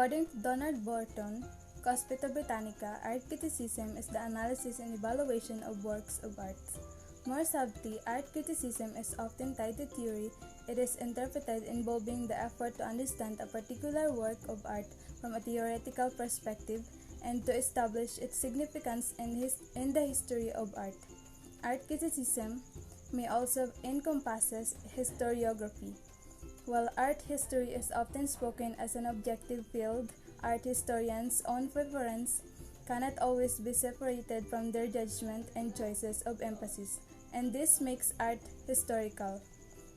According to Donald Burton, Cospita Britannica, art criticism is the analysis and evaluation of works of art. More subtly, art criticism is often tied to theory. It is interpreted involving the effort to understand a particular work of art from a theoretical perspective and to establish its significance in the history of art. Art criticism may also encompass historiography. While art history is often spoken as an objective field, art historians' own preference cannot always be separated from their judgment and choices of emphasis, and this makes art historical,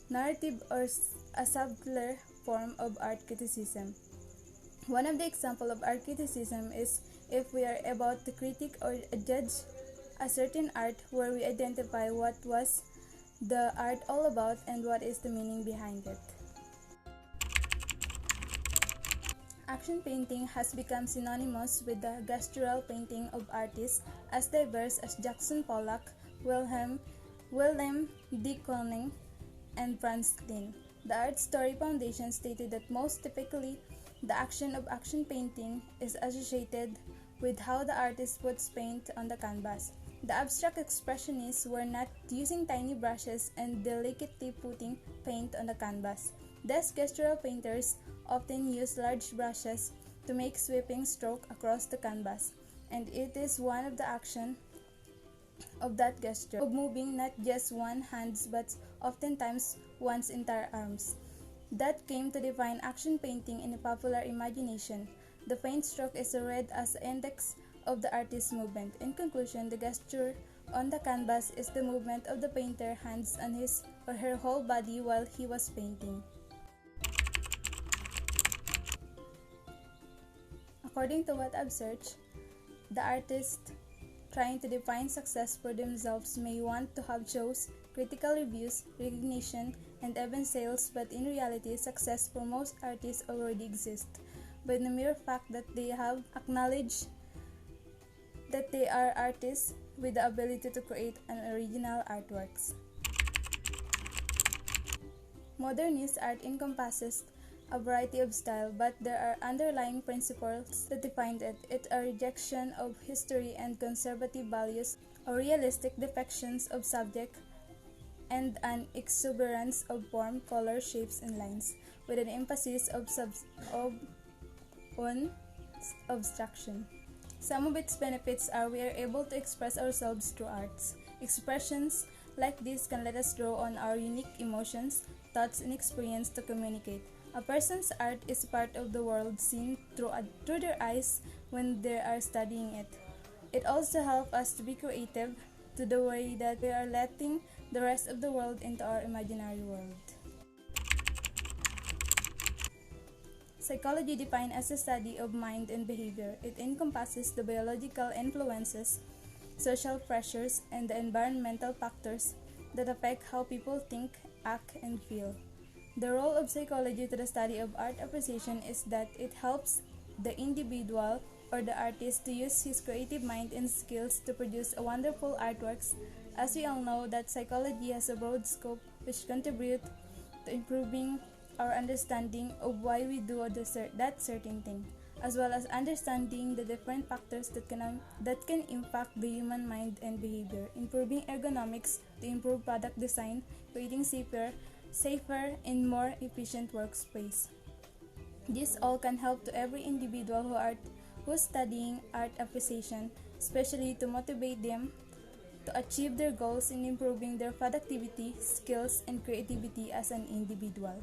narrative, or a subtler form of art criticism. One of the examples of art criticism is if we are about to critique or judge a certain art where we identify what was the art all about and what is the meaning behind it. Action painting has become synonymous with the gestural painting of artists as diverse as Jackson Pollock, Wilhelm de Kooning, and Franz Kleen. The Art Story Foundation stated that most typically, the action of action painting is associated with how the artist puts paint on the canvas. The abstract expressionists were not using tiny brushes and delicately putting paint on the canvas. Thus, gestural painters often use large brushes to make sweeping strokes across the canvas, and it is one of the actions of that gesture of moving not just one hand but oftentimes one's entire arms that came to define action painting in the popular imagination. The paint stroke is read as the index of the artist's movement. In conclusion, the gesture on the canvas is the movement of the painter's hands on his or her whole body while he was painting. According to what I've searched, the artist trying to define success for themselves may want to have shows, critical reviews, recognition, and even sales, but in reality, success for most artists already exists by the mere fact that they have acknowledged that they are artists with the ability to create an original artworks. Modernist art encompasses a variety of style, but there are underlying principles that define it. It's a rejection of history and conservative values, or realistic depictions of subject, and an exuberance of form, color, shapes, and lines, with an emphasis on abstraction. Some of its benefits are we are able to express ourselves through arts. Expressions like this can let us draw on our unique emotions, thoughts, and experience to communicate. A person's art is part of the world seen through their eyes when they are studying it. It also helps us to be creative to the way that we are letting the rest of the world into our imaginary world. Psychology defined as a study of mind and behavior. It encompasses the biological influences, social pressures, and the environmental factors that affect how people think, act, and feel. The role of psychology to the study of art appreciation is that it helps the individual or the artist to use his creative mind and skills to produce a wonderful artworks. As we all know that psychology has a broad scope which contribute to improving our understanding of why we do that certain thing, as well as understanding the different factors that can impact the human mind and behavior, improving ergonomics to improve product design, creating safer and more efficient workspace. This all can help to every individual who's studying art appreciation, especially to motivate them to achieve their goals in improving their productivity, skills, and creativity as an individual.